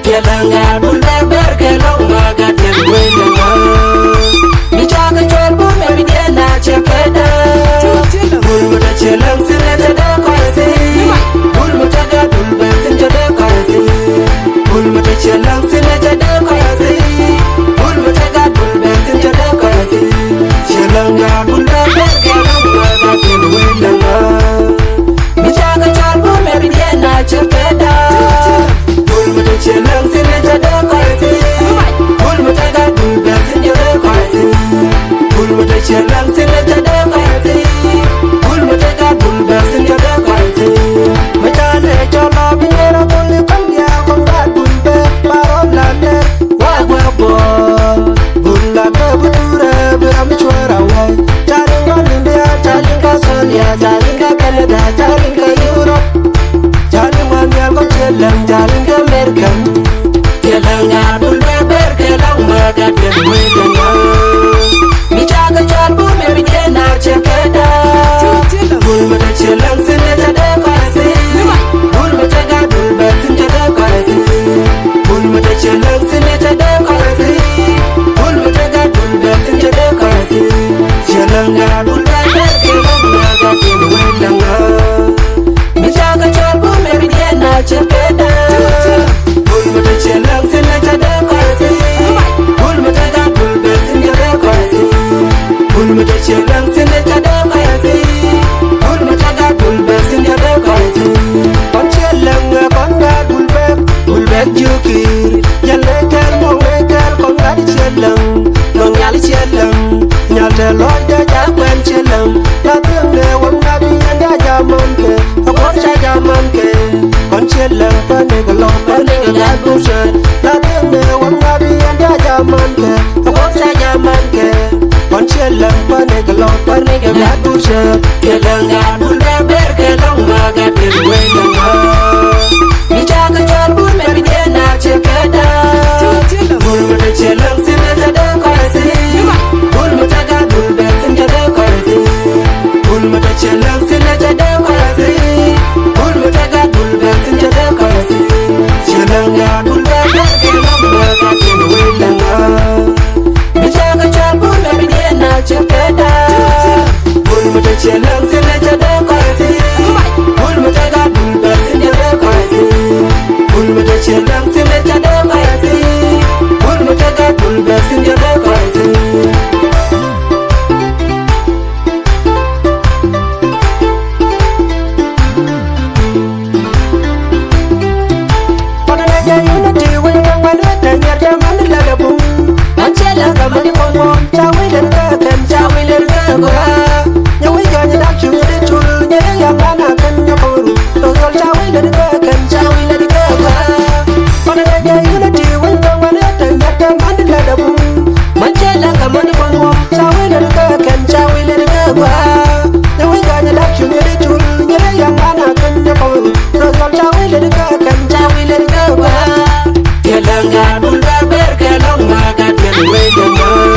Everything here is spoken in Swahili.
Telanga bulbe berke long maga telwelanga. Mi chaka chol bu me bidena chekeda. Bulmuta chelang sinete de koyasi. Bulmuta ga bulbe sinje de koyasi. Bulmuta chelang sinete de koyasi. Bulmuta ga bulbe sinje de koyasi. Telanga bulbe berke long maga telwelanga. Mi chaka chol bu me bidena chekeda. Chelang sinete de koyasi. Bulmuta ga bulbe sinje de koyasi. Bulmuta chelang sinete de koyasi. Bulmuta ga bulbe sinje de koyasi. Machane chola binera bulli kambia konga bulbe parola le wagwa bo. Bulla ke buture biram chwara wai. Chalinga India, chalinga Sonia, chalinga Canada, chalinga Europe. Chalinga nyalko chelang, chalinga American. Telanga bulbe berke long maga telwelanga. Mi chaka chol bu me bidena chekeda. Bulmuta chelang sinete de koyasi. Bulmuta ga bulbe sinje de koyasi. Bulmuta chelang sinete de koyasi. Bulmuta ga bulbe sinje de koyasi. Telanga bulbe berke long maga telwelanga. Mi chaka chol bu me bidena chekeda. Bulmuta chelang sinete de koyasi. Bulmuta ga bulbe sinje de koyasi. Bulmuta chelang sinete de koyasi. Bulmuta ga bulbe sinje de koyasi. Kon chelang kon ga bulbe bulbe jukir. Yalle ker mo ker kon ga chelang. Nong yal chelang. Nyalte loja ja kwen chelang. La tunde wam ga bi anda jamanke. Akor cha jamanke. Kon chelang pane ga lo pane ga bushet. La tunde wam ga bi anda jamanke. Akor cha jamanke. Kon chelang pane ga lo pane ga bushet. Telanga bulbe berke long maga telwelanga. Mi chaka chol bu me bidena chekeda. Bulmuta chelang sinete de koyasi. Bulmuta ga bulbe sinje de koyasi. Bulmuta chelang sinete de koyasi. Bulmuta ga bulbe sinje de koyasi. Telanga bulbe berke long maga telwelanga. Mi chaka chol bu me bidena chekeda. Bulmuta chelang sinete de koyasi. Bulmuta ga bulbe sinje de koyasi. Bulmuta chelang sinete de koyasi. Bulmuta ga bulbe sinje de koyasi. Telanga bulbe berke long maga telwelanga.